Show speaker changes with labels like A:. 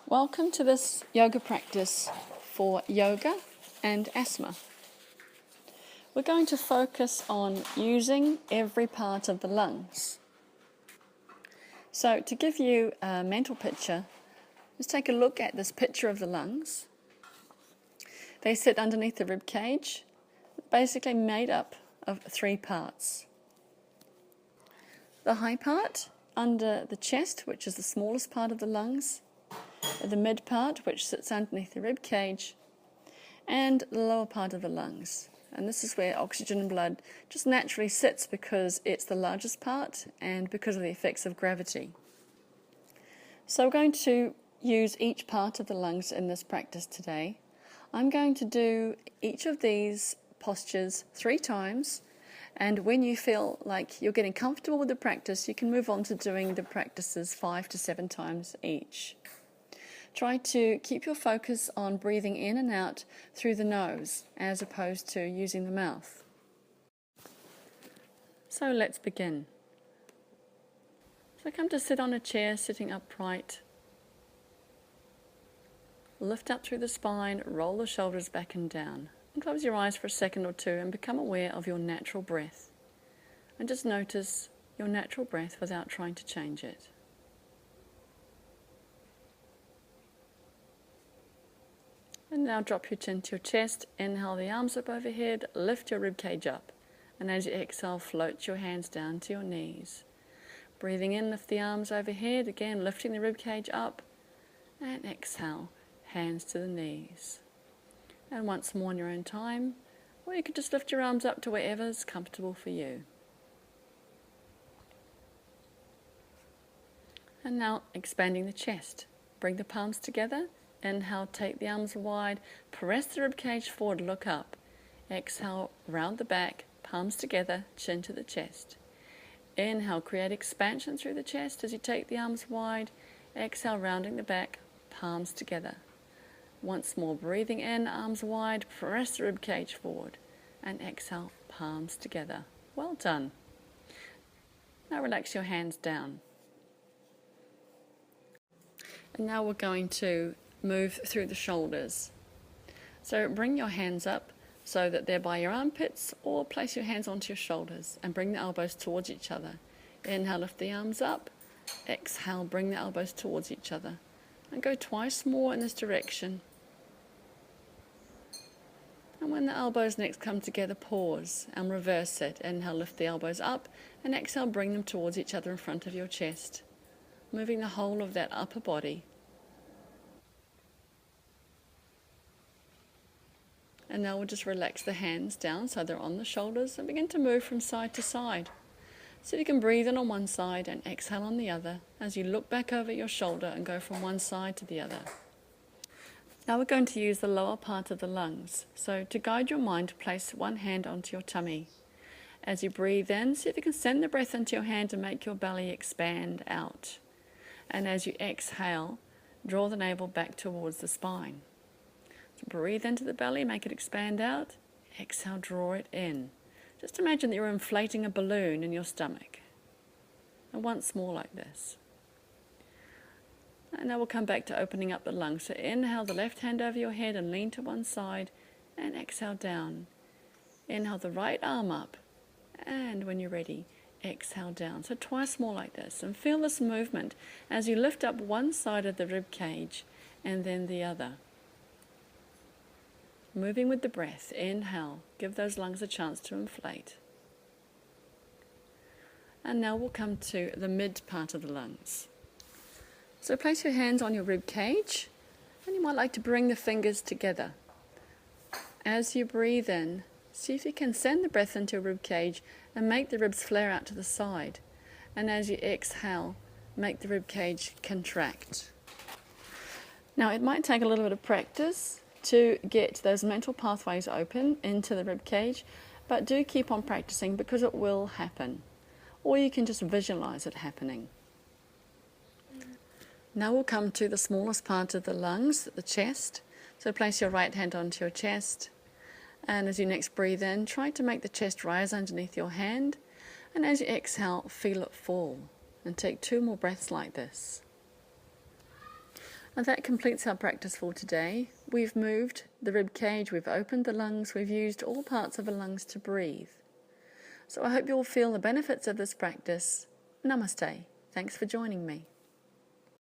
A: Welcome to this yoga practice for yoga and asthma. We're going to focus on using every part of the lungs. So to give you a mental picture, let's take a look at this picture of the lungs. They sit underneath the rib cage, basically made up of three parts. The high part under the chest, which is the smallest part of the lungs, the mid part, which sits underneath the rib cage, and the lower part of the lungs. And this is where oxygen and blood just naturally sits because it's the largest part and because of the effects of gravity. So we're going to use each part of the lungs in this practice today. I'm going to do each of these postures 3 times, and when you feel like you're getting comfortable with the practice, you can move on to doing the practices 5 to 7 times each. Try to keep your focus on breathing in and out through the nose as opposed to using the mouth. So let's begin. So come to sit on a chair, sitting upright. Lift up through the spine, roll the shoulders back and down. And close your eyes for a second or two and become aware of your natural breath. And just notice your natural breath without trying to change it. And now drop your chin to your chest, inhale the arms up overhead, lift your rib cage up. And as you exhale, float your hands down to your knees. Breathing in, lift the arms overhead, again lifting the rib cage up. And exhale, hands to the knees. And once more in your own time, or you can just lift your arms up to wherever is comfortable for you. And now expanding the chest. Bring the palms together. Inhale, take the arms wide, press the rib cage forward, look up. Exhale, round the back, palms together, chin to the chest. Inhale, create expansion through the chest as you take the arms wide. Exhale, rounding the back, palms together. Once more, breathing in, arms wide, press the rib cage forward. And exhale, palms together. Well done. Now relax your hands down. And now we're going to move through the shoulders. So bring your hands up so that they're by your armpits, or place your hands onto your shoulders and bring the elbows towards each other. Inhale, lift the arms up. Exhale, bring the elbows towards each other. And go twice more in this direction. And when the elbows next come together, pause and reverse it. Inhale, lift the elbows up, and exhale, bring them towards each other in front of your chest. Moving the whole of that upper body. And now we'll just relax the hands down so they're on the shoulders and begin to move from side to side. So you can breathe in on one side and exhale on the other as you look back over your shoulder and go from one side to the other. Now we're going to use the lower part of the lungs. So to guide your mind, place one hand onto your tummy. As you breathe in, see if you can send the breath into your hand and make your belly expand out. And as you exhale, draw the navel back towards the spine. So breathe into the belly, make it expand out. Exhale, draw it in. Just imagine that you're inflating a balloon in your stomach. And once more like this. And now we'll come back to opening up the lungs. So inhale the left hand over your head and lean to one side. And exhale down. Inhale the right arm up. And when you're ready, exhale down. So twice more like this. And feel this movement as you lift up one side of the rib cage and then the other. Moving with the breath. Inhale. Give those lungs a chance to inflate. And now we'll come to the mid part of the lungs. So place your hands on your rib cage, and you might like to bring the fingers together. As you breathe in, see if you can send the breath into your rib cage and make the ribs flare out to the side. And as you exhale, make the rib cage contract. Now it might take a little bit of practice to get those mental pathways open into the rib cage, but do keep on practicing because it will happen. Or you can just visualize it happening. Now we'll come to the smallest part of the lungs, the chest. So place your right hand onto your chest, and as you next breathe in, try to make the chest rise underneath your hand, and as you exhale, feel it fall. And take 2 more breaths like this. And that completes our practice for today. We've moved the rib cage, we've opened the lungs, we've used all parts of the lungs to breathe. So I hope you'll feel the benefits of this practice. Namaste. Thanks for joining me.